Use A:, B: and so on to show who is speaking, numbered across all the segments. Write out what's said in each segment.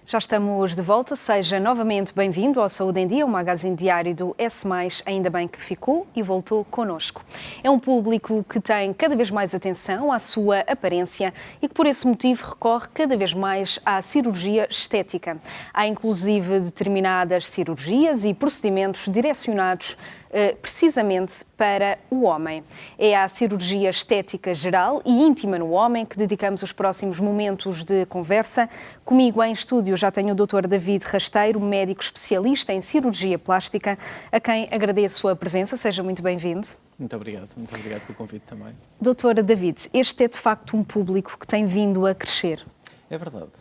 A: Já estamos de volta, seja novamente bem-vindo ao Saúde em Dia, o magazine diário do S+, ainda bem que ficou e voltou connosco. É um público que tem cada vez mais atenção à sua aparência e que por esse motivo recorre cada vez mais à cirurgia estética. Há inclusive determinadas cirurgias e procedimentos direcionados precisamente para o homem. É à cirurgia estética geral e íntima no homem que dedicamos os próximos momentos de conversa. Comigo em estúdio já tenho o Dr. David Rasteiro, médico especialista em cirurgia plástica, a quem agradeço a presença. Seja muito bem-vindo.
B: Muito obrigado pelo convite também.
A: Dr. David, este é de facto um público que tem vindo a crescer.
B: É verdade.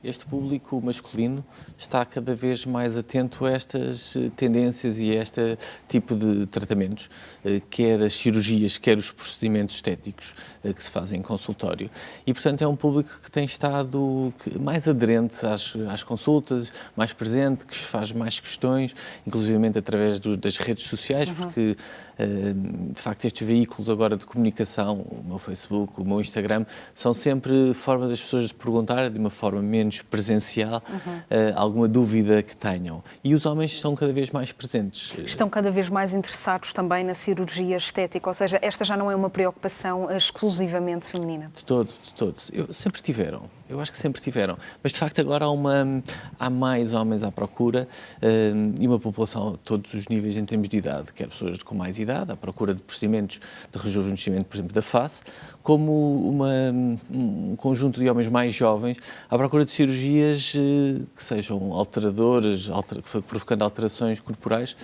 B: Este público masculino está cada vez mais atento a estas tendências e a este tipo de tratamentos, quer as cirurgias, quer os procedimentos estéticos que se fazem em consultório. E, portanto, é um público que tem estado mais aderente às consultas, mais presente, que faz mais questões, inclusivamente através das redes sociais, porque, de facto, estes veículos agora de comunicação, o meu Facebook, o meu Instagram, são sempre formas das pessoas perguntar de uma forma menos presencial, alguma dúvida que tenham. E os homens estão cada vez mais presentes.
A: Estão cada vez mais interessados também na cirurgia estética, ou seja, esta já não é uma preocupação exclusivamente feminina?
B: De todo. Sempre tiveram. Eu acho que sempre tiveram. Mas, de facto, agora há mais homens à procura e uma população a todos os níveis em termos de idade, quer pessoas com mais idade, à procura de procedimentos de rejuvenescimento, por exemplo, da face, como um conjunto de homens mais jovens à procura de cirurgias que sejam alteradoras, provocando alterações corporais,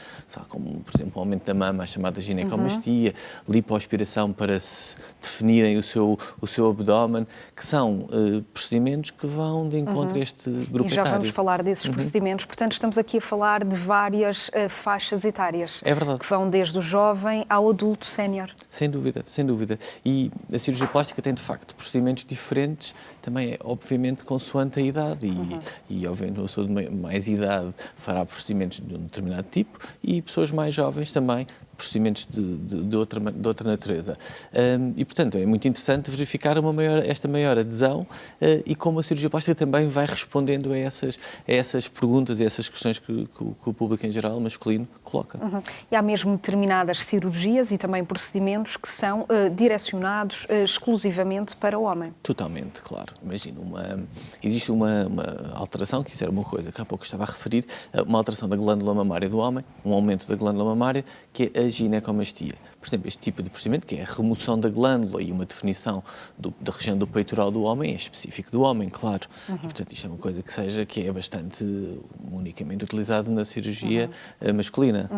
B: como, por exemplo, o aumento da mama, a chamada ginecomastia, lipoaspiração para se definirem o seu abdômen, que são procedimentos que vão de encontro a este grupo
A: etário. E já vamos
B: etário.
A: falar desses procedimentos, portanto estamos aqui a falar de várias faixas etárias.
B: É verdade.
A: Que vão desde o jovem ao adulto sénior.
B: Sem dúvida. E a cirurgia plástica tem, de facto, procedimentos diferentes, também, obviamente, consoante a idade. E obviamente, uma pessoa de mais idade fará procedimentos de um determinado tipo e pessoas mais jovens também procedimentos de outra natureza. E, portanto, é muito interessante verificar esta maior adesão e como a cirurgia plástica também vai respondendo a essas perguntas e essas questões que o público em geral, masculino, coloca.
A: E há mesmo determinadas cirurgias e também procedimentos que são direcionados exclusivamente para o homem.
B: Totalmente, claro. Imagina, existe uma alteração, que isso era uma coisa que há pouco estava a referir, uma alteração da glândula mamária do homem, um aumento da glândula mamária, que é a ginecomastia. Por exemplo, este tipo de procedimento, que é a remoção da glândula e uma definição da região do peitoral do homem, é específico do homem, claro. E, portanto, isto é uma coisa que é bastante unicamente utilizado na cirurgia masculina.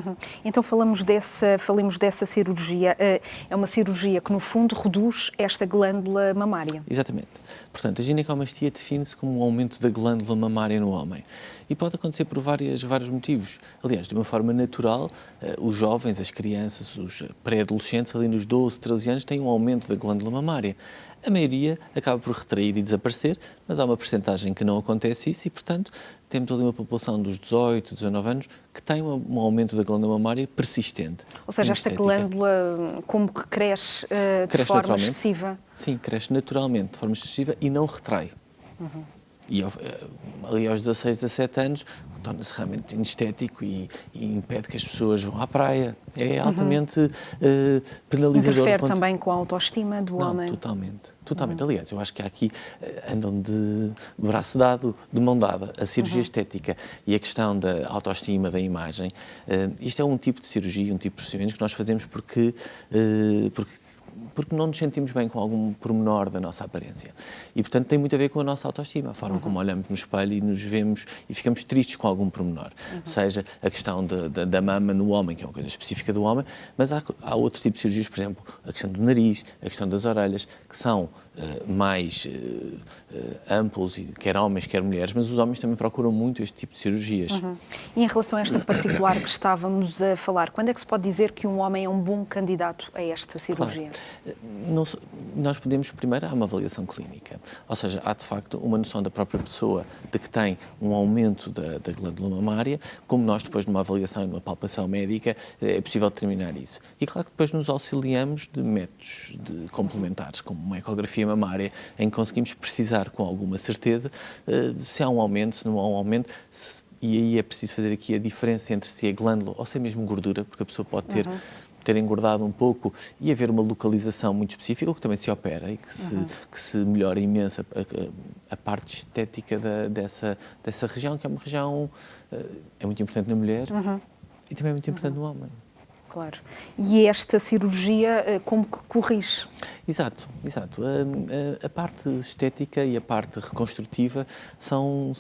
A: Então falemos dessa cirurgia. É uma cirurgia que, no fundo, reduz esta glândula mamária.
B: Exatamente. Portanto, a ginecomastia define-se como um aumento da glândula mamária no homem. E pode acontecer por vários motivos. Aliás, de uma forma natural, os jovens, as crianças, os pré-adolescentes, ali nos 12, 13 anos, têm um aumento da glândula mamária. A maioria acaba por retrair e desaparecer, mas há uma percentagem que não acontece isso e, portanto, temos ali uma população dos 18, 19 anos que tem um aumento da glândula mamária persistente.
A: Ou seja, esta glândula como que cresce de forma excessiva?
B: Sim, cresce naturalmente, de forma excessiva e não retrai. E ali aos 16, 17 anos torna-se realmente inestético e impede que as pessoas vão à praia. É altamente penalizador.
A: Interfere também com a autoestima do homem?
B: Totalmente. Aliás, eu acho que aqui andam de braço dado, de mão dada, a cirurgia estética e a questão da autoestima, da imagem. Isto é um tipo de cirurgia, um tipo de procedimento que nós fazemos porque não nos sentimos bem com algum pormenor da nossa aparência. E, portanto, tem muito a ver com a nossa autoestima, a forma como olhamos no espelho e nos vemos e ficamos tristes com algum pormenor. Seja a questão da mama no homem, que é uma coisa específica do homem, mas há outro tipo de cirurgias, por exemplo, a questão do nariz, a questão das orelhas, que são mais amplos, quer homens, quer mulheres, mas os homens também procuram muito este tipo de cirurgias.
A: E em relação a esta particular que estávamos a falar, quando é que se pode dizer que um homem é um bom candidato a esta cirurgia?
B: Claro. Nós podemos, primeiro, há uma avaliação clínica, ou seja, há de facto uma noção da própria pessoa de que tem um aumento da glândula mamária, como nós depois numa avaliação e numa palpação médica é possível determinar isso. E claro que depois nos auxiliamos de métodos complementares, como uma ecografia ecografia mamária, em que conseguimos precisar com alguma certeza se há um aumento, se não há um aumento, e aí é preciso fazer aqui a diferença entre se é glândula ou se é mesmo gordura, porque a pessoa pode ter engordado um pouco e haver uma localização muito específica, o que também se opera e que se melhora imenso a parte estética dessa região, que é uma região é muito importante na mulher e também é muito importante no homem.
A: Claro. E esta cirurgia, como que corrige?
B: Exato. A parte estética e a parte reconstrutiva são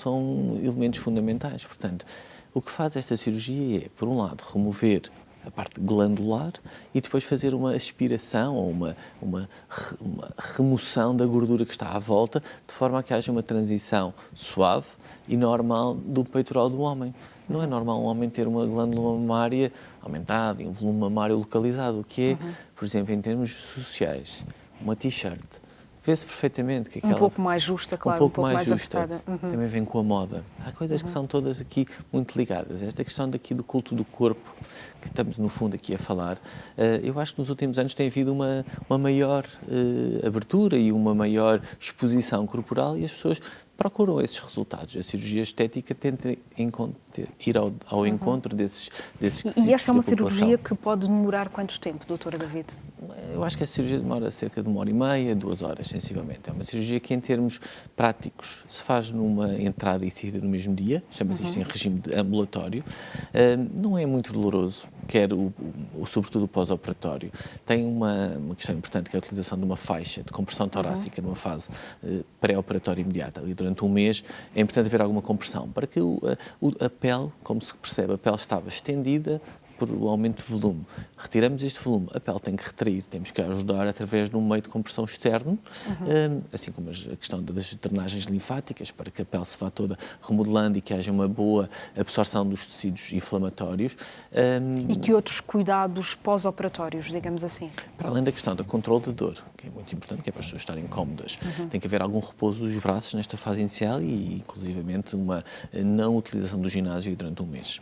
B: elementos fundamentais. Portanto, o que faz esta cirurgia é, por um lado, remover a parte glandular e depois fazer uma aspiração ou uma remoção da gordura que está à volta, de forma a que haja uma transição suave e normal do peitoral do homem. Não é normal um homem ter uma glândula mamária aumentada e um volume mamário localizado, o que é, por exemplo, em termos sociais, uma t-shirt. Vê-se perfeitamente que aquela...
A: Um pouco mais justa, claro, um pouco mais
B: justa.
A: apertada.
B: Também vem com a moda. Há coisas que são todas aqui muito ligadas. Esta questão daqui do culto do corpo, que estamos no fundo aqui a falar, eu acho que nos últimos anos tem havido uma maior abertura e uma maior exposição corporal e as pessoas procuram esses resultados. A cirurgia estética tenta ir ao encontro desses requisitos.
A: E esta é uma cirurgia que pode demorar quanto tempo, doutora David?
B: Eu acho que a cirurgia demora cerca de 1h30, 2 horas, sensivelmente. É uma cirurgia que, em termos práticos, se faz numa entrada e saída no mesmo dia, chama-se isto em regime de ambulatório. Não é muito doloroso, quer sobretudo o pós-operatório. Tem uma questão importante, que é a utilização de uma faixa de compressão torácica numa fase pré-operatória imediata, ali durante um mês. É importante haver alguma compressão, para que a pele, como se percebe, a pele estava estendida por o aumento de volume. Retiramos este volume, a pele tem que retrair, temos que ajudar através de um meio de compressão externo, assim como a questão das drenagens linfáticas, para que a pele se vá toda remodelando e que haja uma boa absorção dos tecidos inflamatórios.
A: E que outros cuidados pós-operatórios, digamos assim?
B: Para além da questão do controle da dor, que é muito importante, que é para as pessoas estarem cómodas, tem que haver algum repouso dos braços nesta fase inicial e, inclusivamente, uma não utilização do ginásio durante um mês.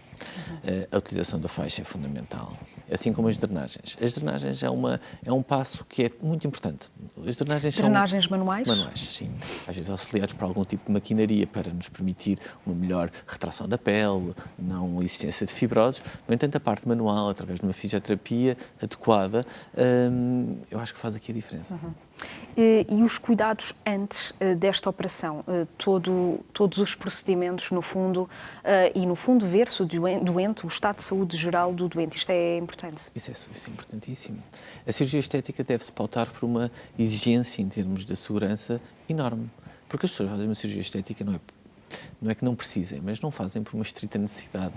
B: A utilização da faixa é fundamental, assim como as drenagens. As drenagens é um passo que é muito importante. As drenagens são...
A: manuais?
B: Manuais, sim. Às vezes auxiliados por algum tipo de maquinaria para nos permitir uma melhor retração da pele, não existência de fibroses. No entanto, a parte manual, através de uma fisioterapia adequada, eu acho que faz aqui a diferença.
A: E os cuidados antes desta operação, todos os procedimentos, no fundo, e no fundo ver-se o doente, o estado de saúde geral do doente, isto é importante? Isso
B: é importantíssimo. A cirurgia estética deve-se pautar por uma exigência em termos de segurança enorme, porque as pessoas fazem uma cirurgia estética não é que não precisem, mas não fazem por uma estrita necessidade.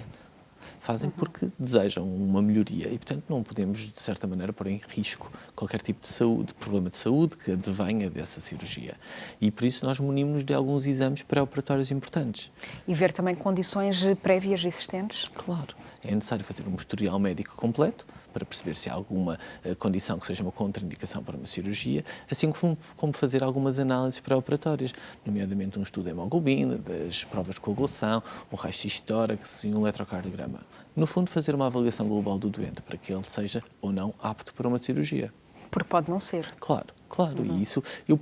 B: Fazem porque desejam uma melhoria e, portanto, não podemos, de certa maneira, pôr em risco qualquer tipo de problema de saúde que advenha dessa cirurgia. E, por isso, nós munimos-nos de alguns exames pré-operatórios importantes.
A: E ver também condições prévias existentes?
B: Claro. É necessário fazer um historial médico completo para perceber se há alguma condição que seja uma contraindicação para uma cirurgia, assim como fazer algumas análises pré-operatórias, nomeadamente um estudo de hemoglobina, das provas de coagulação, um raio-x de tórax e um eletrocardiograma. No fundo, fazer uma avaliação global do doente para que ele seja ou não apto para uma cirurgia.
A: Porque pode não ser.
B: Claro. E isso, eu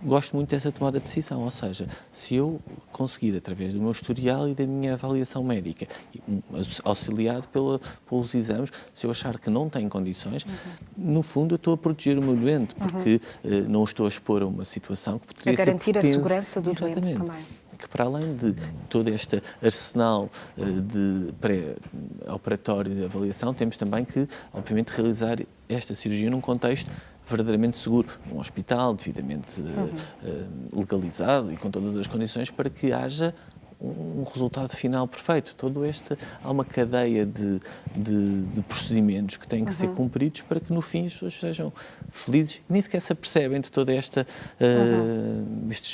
B: gosto muito dessa tomada de decisão, ou seja, se eu conseguir, através do meu historial e da minha avaliação médica, auxiliado pelos exames, se eu achar que não tem condições, no fundo eu estou a proteger o meu doente, porque não o estou a expor a uma situação que poderia ser...
A: A garantir a segurança do doente também.
B: Que para além de todo este arsenal de pré-operatório de avaliação, temos também que, obviamente, realizar esta cirurgia num contexto verdadeiramente seguro, num hospital devidamente legalizado e com todas as condições para que haja um resultado final perfeito. Há uma cadeia de procedimentos que têm que ser cumpridos para que no fim as pessoas sejam felizes e nem sequer se apercebem de todo este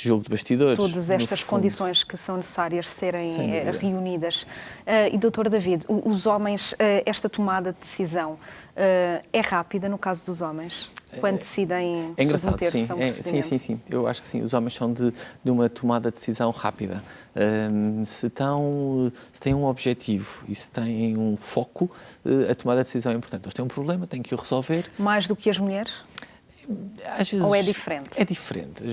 B: jogo de bastidores.
A: Todas estas condições que são necessárias serem reunidas. E doutor David, os homens, esta tomada de decisão é rápida no caso dos homens? Quando decidem submeter-se a um procedimento?
B: Sim. Eu acho que sim. Os homens são de uma tomada de decisão rápida. Se têm um objetivo e se têm um foco, a tomada de decisão é importante. Eles têm um problema, têm que o resolver.
A: Mais do que as mulheres?
B: Às vezes,
A: ou é diferente?
B: É diferente.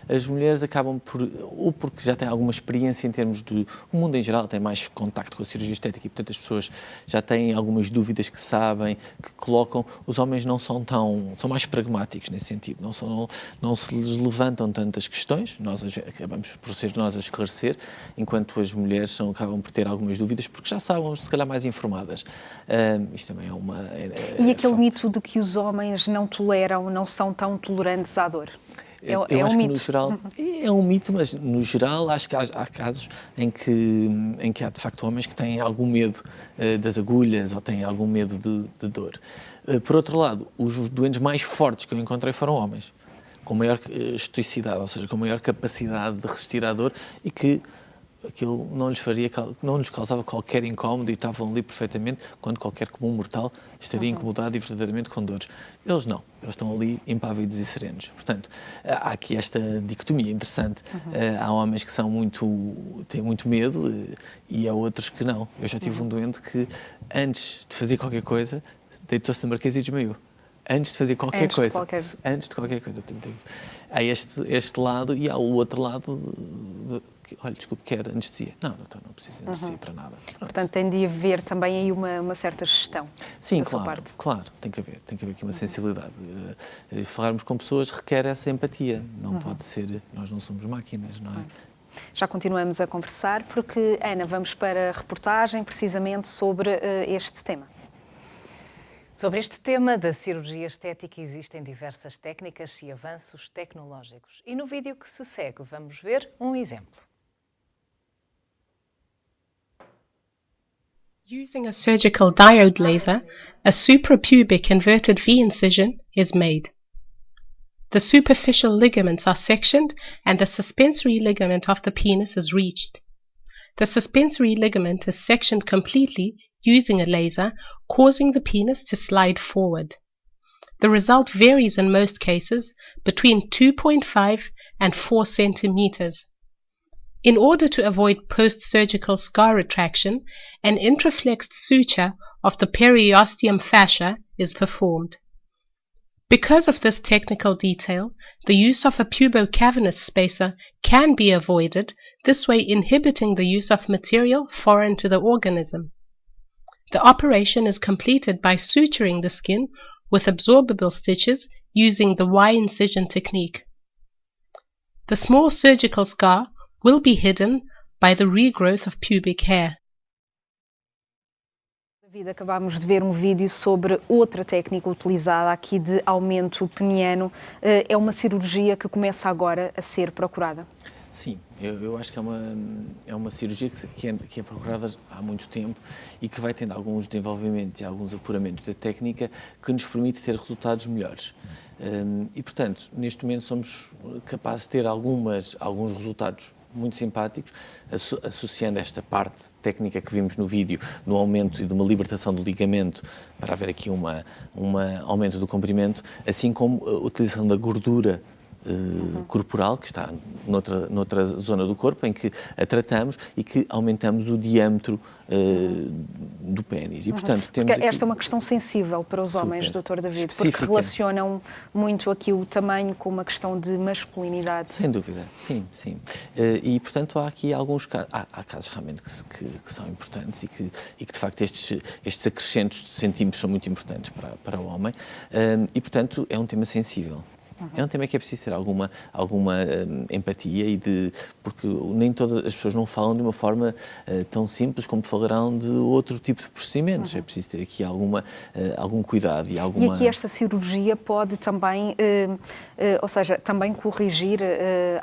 B: As mulheres acabam por, ou porque já têm alguma experiência em termos de... O mundo em geral tem mais contacto com a cirurgia estética e, portanto, as pessoas já têm algumas dúvidas que sabem, que colocam. Os homens não são tão... são mais pragmáticos nesse sentido, não se lhes levantam tantas questões, nós acabamos por ser nós a esclarecer, enquanto as mulheres acabam por ter algumas dúvidas, porque já sabem, se calhar, mais informadas. Isto também é uma...
A: E aquele mito de que os homens não toleram, não são tão tolerantes à dor?
B: Eu
A: um
B: acho
A: mito.
B: que no geral é um mito, mas no geral acho que há casos em que há de facto homens que têm algum medo das agulhas ou têm algum medo de dor. Por outro lado, os doentes mais fortes que eu encontrei foram homens, com maior estoicidade, ou seja, com maior capacidade de resistir à dor e que aquilo não lhes causava qualquer incómodo e estavam ali perfeitamente, quando qualquer comum mortal estaria incomodado e verdadeiramente com dores. Eles não, eles estão ali impávidos e serenos. Portanto, há aqui esta dicotomia interessante. Há homens que têm muito medo e há outros que não. Eu já tive um doente que, antes de fazer qualquer coisa, deitou-se na marquesa e desmaiou. Antes de fazer qualquer coisa. Antes de qualquer coisa. Há este lado e há o outro lado olha, desculpe, quer anestesia. Não, doutor, não preciso de anestesia para nada.
A: Portanto, tem de haver também aí uma certa gestão.
B: Sim,
A: da sua parte.
B: Claro, tem que haver aqui uma sensibilidade. Falarmos com pessoas requer essa empatia, não pode ser, nós não somos máquinas, não é?
A: Já continuamos a conversar, porque, Ana, vamos para a reportagem precisamente sobre este tema.
C: Sobre este tema da cirurgia estética existem diversas técnicas e avanços tecnológicos. E no vídeo que se segue vamos ver um exemplo.
D: Using a surgical diode laser, a suprapubic inverted V incision is made. The superficial ligaments are sectioned and the suspensory ligament of the penis is reached. The suspensory ligament is sectioned completely using a laser, causing the penis to slide forward. The result varies in most cases between 2.5 and 4 centimeters. In order to avoid post-surgical scar retraction, an intraflexed suture of the periosteum fascia is performed. Because of this technical detail, the use of a pubocavernous spacer can be avoided, this way inhibiting the use of material foreign to the organism. The operation is completed by suturing the skin with absorbable stitches using the Y-incision technique. The small surgical scar will be hidden by the regrowth of pubic hair.
A: David, acabámos de ver um vídeo sobre outra técnica utilizada aqui de aumento peniano. É uma cirurgia que começa agora a ser procurada?
B: Sim, eu acho que é uma cirurgia que é procurada há muito tempo e que vai tendo alguns desenvolvimentos e alguns apuramentos da técnica que nos permite ter resultados melhores. E, portanto, neste momento somos capazes de ter alguns resultados muito simpáticos, associando esta parte técnica que vimos no vídeo, no aumento e de uma libertação do ligamento, para haver aqui um aumento do comprimento, assim como a utilização da gordura corporal, que está noutra zona do corpo, em que a tratamos e que aumentamos o diâmetro do pênis. E, portanto, temos
A: porque esta
B: aqui...
A: é uma questão sensível para os homens, Dr. David,
B: específica,
A: porque relacionam muito aqui o tamanho com uma questão de masculinidade.
B: Sem dúvida, sim. E, portanto, há aqui alguns casos, há casos realmente que são importantes e que de facto, estes acrescentos de centímetros são muito importantes para o homem e, portanto, é um tema sensível. É um tema que é preciso ter alguma empatia porque nem todas as pessoas não falam de uma forma tão simples como falarão de outro tipo de procedimentos. É preciso ter aqui algum cuidado e alguma...
A: E aqui esta cirurgia pode também, ou seja, também corrigir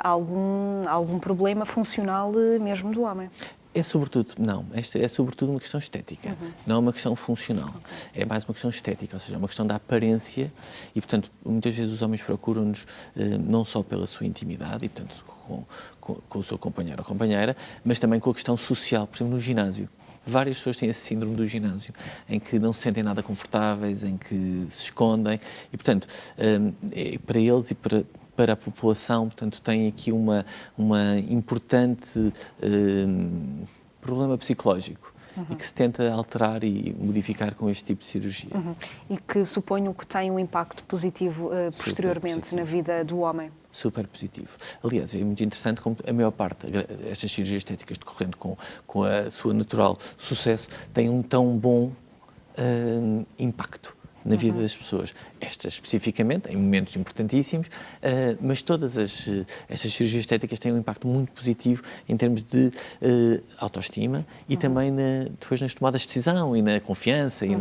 A: algum problema funcional mesmo do homem.
B: É sobretudo uma questão estética, não é uma questão funcional. É mais uma questão estética, ou seja, é uma questão da aparência e, portanto, muitas vezes os homens procuram-nos não só pela sua intimidade e, portanto, com o seu companheiro ou companheira, mas também com a questão social, por exemplo, no ginásio. Várias pessoas têm esse síndrome do ginásio, em que não se sentem nada confortáveis, em que se escondem e, portanto, para eles e para a população, portanto, tem aqui uma importante problema psicológico. e que se tenta alterar e modificar com este tipo de cirurgia.
A: E que suponho que tem um impacto positivo posteriormente
B: positivo
A: na vida do homem.
B: Super positivo. Aliás, é muito interessante como a maior parte destas cirurgias estéticas decorrendo com a sua natural sucesso têm um tão bom impacto na vida das pessoas. Estas especificamente, em momentos importantíssimos, mas todas estas cirurgias estéticas têm um impacto muito positivo em termos de autoestima e também depois nas tomadas de decisão e na confiança e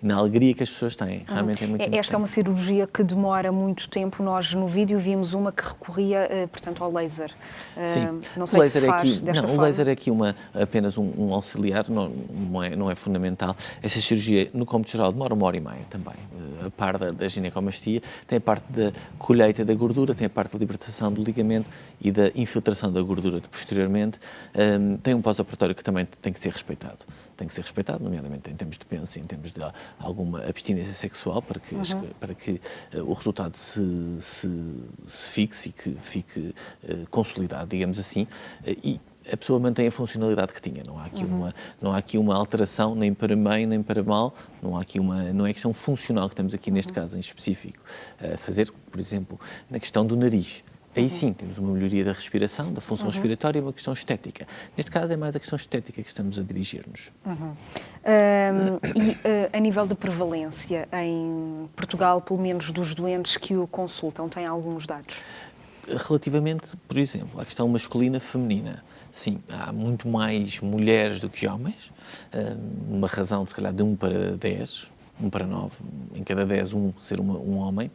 B: na alegria que as pessoas têm. Realmente é muito importante.
A: Esta é uma cirurgia que demora muito tempo. Nós no vídeo vimos uma que recorria, portanto, ao laser.
B: Sim,
A: não sei se faz
B: aqui,
A: desta forma.
B: O laser é aqui apenas um auxiliar, não é fundamental. Esta cirurgia, no cômputo geral, demora 1h30 também. A par da ginecomastia, tem a parte da colheita da gordura, tem a parte da libertação do ligamento e da infiltração da gordura posteriormente. Tem um pós-operatório que também tem que ser respeitado. Tem que ser respeitado, nomeadamente em termos de pensa, em termos de alguma abstinência sexual, para que o resultado se fixe e que fique consolidado, digamos assim, e a pessoa mantém a funcionalidade que tinha. Não há aqui uma alteração nem para bem nem para mal. Não é questão funcional que estamos aqui neste caso em específico a fazer, por exemplo, na questão do nariz. Aí sim, temos uma melhoria da respiração, da função respiratória e uma questão estética. Neste caso é mais a questão estética que estamos a dirigir-nos.
A: A nível de prevalência, em Portugal, pelo menos dos doentes que o consultam, tem alguns dados?
B: Relativamente, por exemplo, à questão masculina-feminina, sim, há muito mais mulheres do que homens, uma razão de se calhar de 1 para 10, 1 para 9, em cada 10 ser um homem,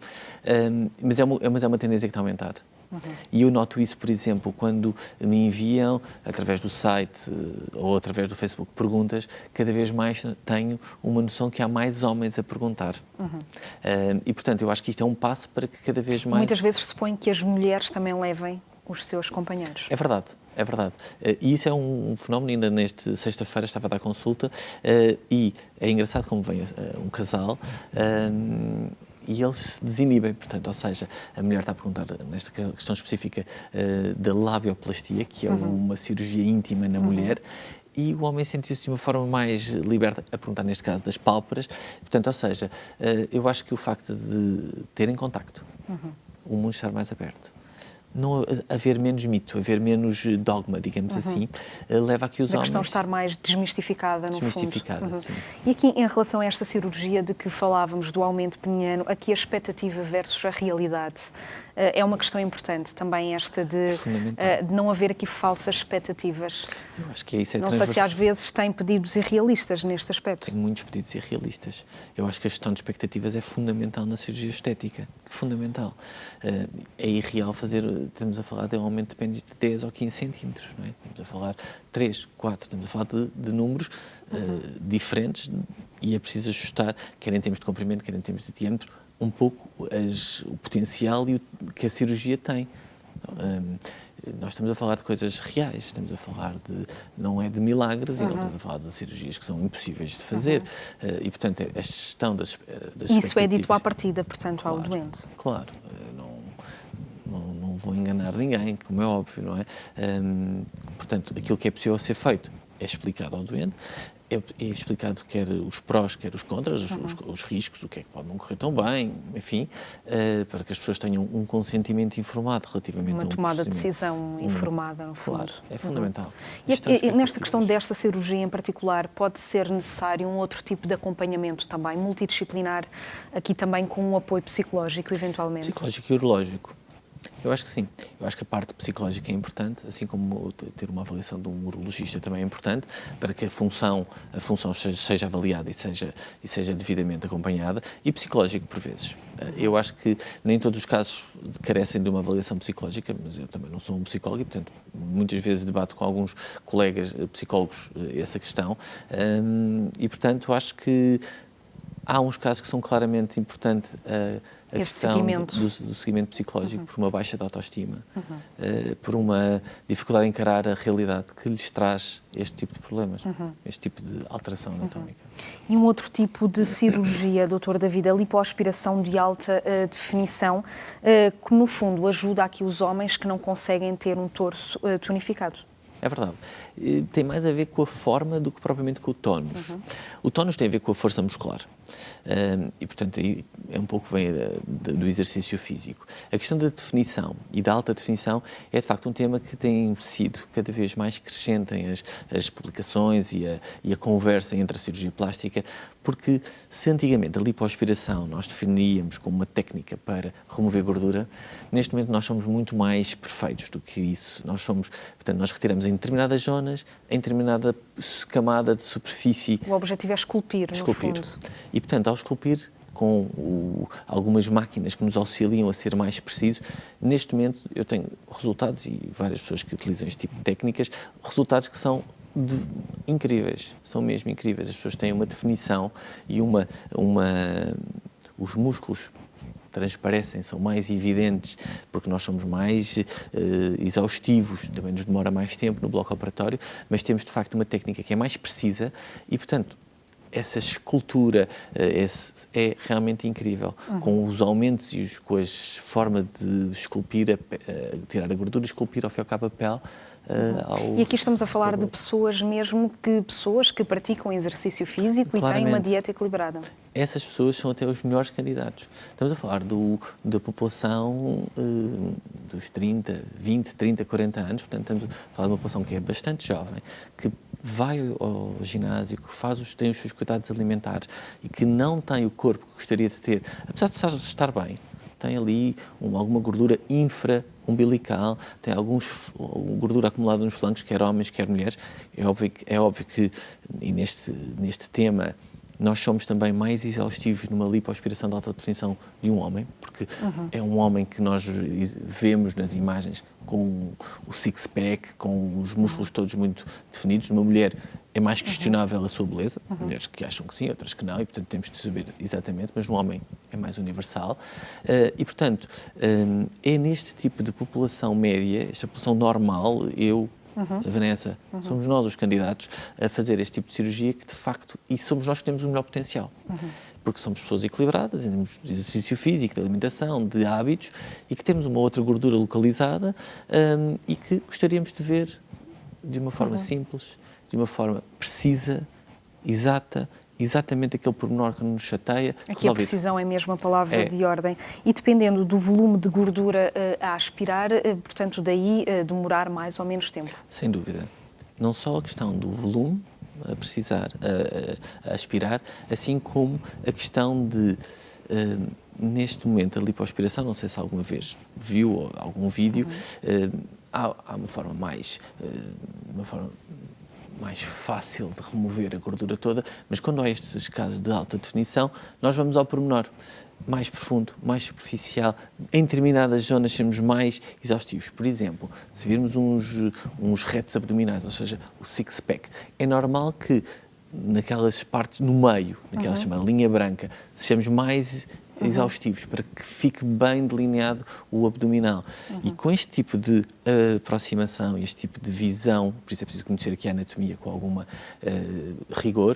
B: mas é uma tendência que está a aumentar. E eu noto isso, por exemplo, quando me enviam, através do site ou através do Facebook, perguntas, cada vez mais tenho uma noção que há mais homens a perguntar. E, portanto, eu acho que isto é um passo para que cada vez mais...
A: Muitas vezes se supõe que as mulheres também levem os seus companheiros.
B: É verdade. É verdade. E isso é um fenómeno. Ainda nesta sexta-feira estava a dar consulta e é engraçado como vem um casal e eles se desinibem, portanto, ou seja, a mulher está a perguntar nesta questão específica da labioplastia, que é uma cirurgia íntima na mulher, e o homem sentiu-se de uma forma mais liberta a perguntar, neste caso, das pálpebras. Portanto, ou seja, eu acho que o facto de terem contacto, o mundo estar mais aberto, não haver menos mito, haver menos dogma, digamos assim, leva a que os homens... A
A: questão estar mais desmistificada, no fundo.
B: Desmistificada, sim.
A: E aqui, em relação a esta cirurgia de que falávamos, do aumento peniano, aqui a expectativa versus a realidade, é uma questão importante também esta de não haver aqui falsas expectativas.
B: Eu acho que isso é
A: Não sei se às vezes tem pedidos irrealistas neste aspecto.
B: Tem muitos pedidos irrealistas. Eu acho que a gestão de expectativas é fundamental na cirurgia estética. Fundamental. É irreal estamos a falar de um aumento de 10 ou 15 centímetros, não é? Estamos a falar 3, 4, estamos a falar de números diferentes e é preciso ajustar, quer em termos de comprimento, quer em termos de diâmetro, um pouco o potencial que a cirurgia tem. Nós estamos a falar de coisas reais, estamos a falar não é de milagres e não estamos a falar de cirurgias que são impossíveis de fazer. E, portanto, a gestão das expectativas...
A: Isso é dito à partida, portanto, ao doente.
B: Claro. Não vou enganar ninguém, como é óbvio, não é? Portanto, aquilo que é possível ser feito é explicado ao doente, é explicado quer os prós, quer os contras, os riscos, o que é que pode não correr tão bem, enfim, para que as pessoas tenham um consentimento informado relativamente a um procedimento. Uma tomada de decisão
A: informada, no fundo.
B: Claro, é fundamental.
A: E nesta questão desta cirurgia em particular, pode ser necessário um outro tipo de acompanhamento também, multidisciplinar, aqui também com um apoio psicológico, eventualmente?
B: Psicológico e urológico. Eu acho que sim. Eu acho que a parte psicológica é importante, assim como ter uma avaliação de um urologista também é importante, para que a função seja avaliada e seja devidamente acompanhada, e psicológico por vezes. Eu acho que nem todos os casos carecem de uma avaliação psicológica, mas eu também não sou um psicólogo e, portanto, muitas vezes debato com alguns colegas psicólogos essa questão, e, portanto, acho que há uns casos que são claramente importantes a questão do seguimento psicológico por uma baixa de autoestima, por uma dificuldade em encarar a realidade que lhes traz este tipo de problemas, este tipo de alteração anatómica.
A: E um outro tipo de cirurgia, Dr. David, a lipoaspiração de alta definição, que no fundo ajuda aqui os homens que não conseguem ter um torso tonificado.
B: É verdade. Tem mais a ver com a forma do que propriamente com o tónus. O tónus tem a ver com a força muscular. E, portanto, aí é um pouco vem do exercício físico. A questão da definição e da alta definição é, de facto, um tema que tem sido cada vez mais crescente em as publicações e a conversa entre a cirurgia plástica, porque se antigamente a lipoaspiração nós definíamos como uma técnica para remover gordura, neste momento nós somos muito mais perfeitos do que isso. Portanto, nós retiramos em determinadas zonas, em determinada camada de superfície.
A: O objetivo é esculpir, no fundo.
B: E, portanto, ao esculpir com algumas máquinas que nos auxiliam a ser mais precisos, neste momento eu tenho resultados, e várias pessoas que utilizam este tipo de técnicas, resultados que são incríveis, são mesmo incríveis. As pessoas têm uma definição e os músculos transparecem, são mais evidentes, porque nós somos mais exaustivos, também nos demora mais tempo no bloco operatório, mas temos de facto uma técnica que é mais precisa e, portanto, essa escultura é realmente incrível. Com os aumentos e com a forma de esculpir, tirar a gordura e esculpir ao fim e ao cabo a pele.
A: E aqui estamos a falar de pessoas que praticam exercício físico e têm uma dieta equilibrada.
B: Essas pessoas são até os melhores candidatos. Estamos a falar da população dos 20, 30, 40 anos, portanto estamos a falar de uma população que é bastante jovem, que vai ao ginásio, que tem os seus cuidados alimentares e que não tem o corpo que gostaria de ter, apesar de estar bem, tem ali alguma gordura umbilical, tem alguma gordura acumulada nos flancos, quer homens, quer mulheres. É óbvio que e neste tema nós somos também mais exaustivos numa lipoaspiração de alta definição de um homem, porque é um homem que nós vemos nas imagens com o six-pack, com os músculos todos muito definidos. Numa mulher é mais questionável a sua beleza, mulheres que acham que sim, outras que não, e portanto temos de saber exatamente, mas no homem é mais universal. E portanto, é neste tipo de população média, esta população normal, a Vanessa, somos nós os candidatos a fazer este tipo de cirurgia que, de facto, e somos nós que temos o melhor potencial. Porque somos pessoas equilibradas, temos exercício físico, de alimentação, de hábitos e que temos uma outra gordura localizada e que gostaríamos de ver de uma forma simples, de uma forma precisa, exata, exatamente aquele pormenor que nos chateia.
A: Aqui a precisão é mesmo a palavra de ordem. E dependendo do volume de gordura a aspirar, portanto, daí demorar mais ou menos tempo.
B: Sem dúvida. Não só a questão do volume a precisar, a aspirar, assim como a questão de, neste momento, a lipoaspiração, não sei se alguma vez viu algum vídeo, há uma forma mais fácil de remover a gordura toda, mas quando há estes casos de alta definição, nós vamos ao pormenor mais profundo, mais superficial, em determinadas zonas sermos mais exaustivos. Por exemplo, se virmos uns retos abdominais, ou seja, o six-pack, é normal que naquelas partes no meio, naquela chamada linha branca, sejamos mais exaustivos, para que fique bem delineado o abdominal. E com este tipo de aproximação, este tipo de visão, por isso é preciso conhecer aqui a anatomia com alguma rigor,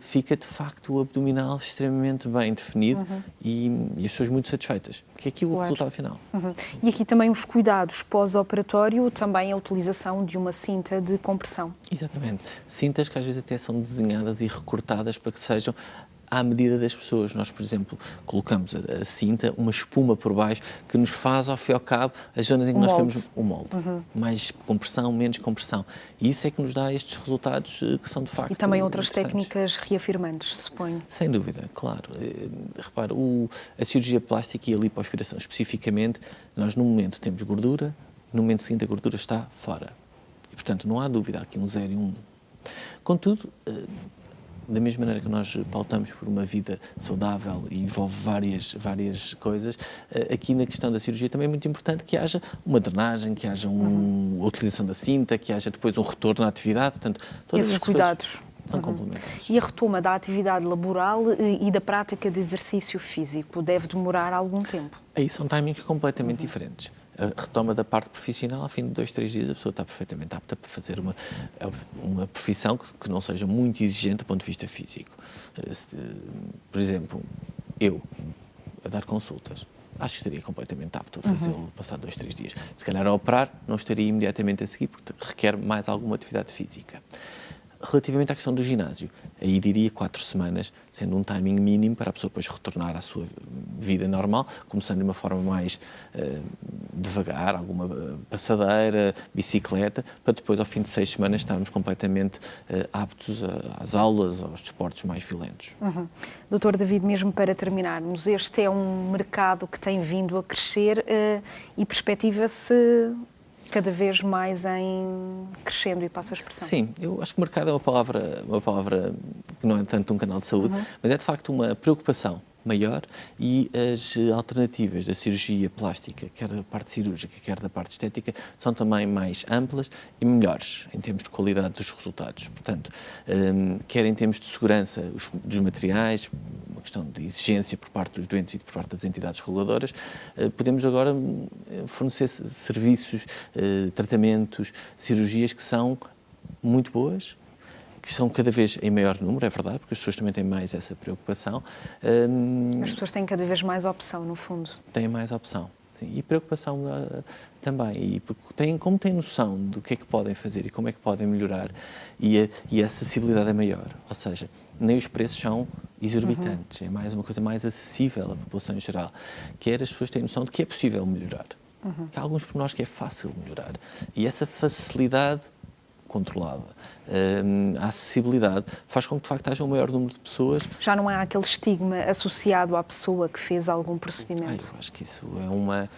B: fica de facto o abdominal extremamente bem definido e as pessoas muito satisfeitas, que é aqui o resultado final.
A: E aqui também os cuidados pós-operatório, também a utilização de uma cinta de compressão.
B: Exatamente. Cintas que às vezes até são desenhadas e recortadas para que sejam à medida das pessoas. Nós, por exemplo, colocamos a cinta, uma espuma por baixo, que nos faz, ao fim e ao cabo, as zonas em que nós queremos o molde. Mais compressão, menos compressão. E isso é que nos dá estes resultados que são, de facto,
A: e também outras técnicas reafirmantes, suponho.
B: Sem dúvida, claro. Repara, a cirurgia plástica e a lipoaspiração, especificamente, nós, no momento, temos gordura, no momento seguinte, a gordura está fora. E, portanto, não há dúvida, há aqui um 0 e um 1. Contudo, da mesma maneira que nós pautamos por uma vida saudável e envolve várias coisas, aqui na questão da cirurgia também é muito importante que haja uma drenagem, que haja a utilização da cinta, que haja depois um retorno à atividade, portanto, todas
A: esses cuidados
B: são complementares.
A: E a retoma da atividade laboral e da prática de exercício físico deve demorar algum tempo?
B: Aí são timings completamente diferentes. A retoma da parte profissional, ao fim de 2, 3 dias, a pessoa está perfeitamente apta para fazer uma profissão que não seja muito exigente do ponto de vista físico. Por exemplo, eu, a dar consultas, acho que estaria completamente apto a fazê-lo passado 2, 3 dias. Se calhar a operar não estaria imediatamente a seguir, porque requer mais alguma atividade física. Relativamente à questão do ginásio, aí diria 4 semanas, sendo um timing mínimo para a pessoa depois retornar à sua vida normal, começando de uma forma mais devagar, alguma passadeira, bicicleta, para depois ao fim de 6 semanas estarmos completamente aptos às aulas, aos desportos mais violentos.
A: Doutor David, mesmo para terminarmos, este é um mercado que tem vindo a crescer e perspectiva-se cada vez mais em crescendo, e passo a expressão.
B: Sim, eu acho que o mercado é uma palavra que não é tanto um canal de saúde, mas é de facto uma preocupação maior, e as alternativas da cirurgia plástica, quer da parte cirúrgica, quer da parte estética, são também mais amplas e melhores em termos de qualidade dos resultados. Portanto, quer em termos de segurança dos materiais, uma questão de exigência por parte dos doentes e por parte das entidades reguladoras, podemos agora fornecer serviços, tratamentos, cirurgias que são muito boas, que são cada vez em maior número, é verdade, porque as pessoas também têm mais essa preocupação.
A: As pessoas têm cada vez mais opção, no fundo.
B: Têm mais opção, sim. E preocupação também. E porque como têm noção do que é que podem fazer e como é que podem melhorar, e a acessibilidade é maior. Ou seja, nem os preços são exorbitantes, é mais uma coisa mais acessível à população em geral. Quer as pessoas têm noção de que é possível melhorar. Que há alguns pormenores que é fácil melhorar. E essa facilidade controlada, a acessibilidade, faz com que de facto haja um maior número de pessoas.
A: Já não há aquele estigma associado à pessoa que fez algum procedimento?
B: Eu acho que isso é uma...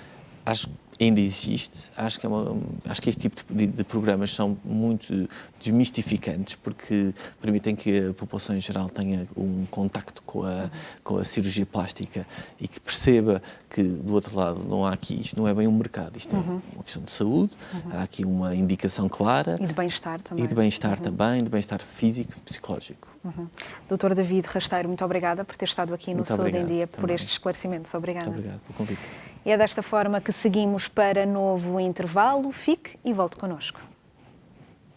B: Acho que ainda existe, acho que este tipo de programas são muito desmistificantes, porque permitem que a população em geral tenha um contacto com a cirurgia plástica e que perceba que do outro lado não há aqui, isto não é bem um mercado, isto é uma questão de saúde, há aqui uma indicação clara.
A: E de bem-estar também.
B: E de bem-estar também, de bem-estar físico e psicológico.
A: Doutor David Rasteiro, muito obrigada por ter estado aqui no Saúde em Dia, por estes esclarecimentos. Obrigada.
B: Muito obrigado pelo convite.
A: E é desta forma que seguimos para novo intervalo. Fique e volte connosco.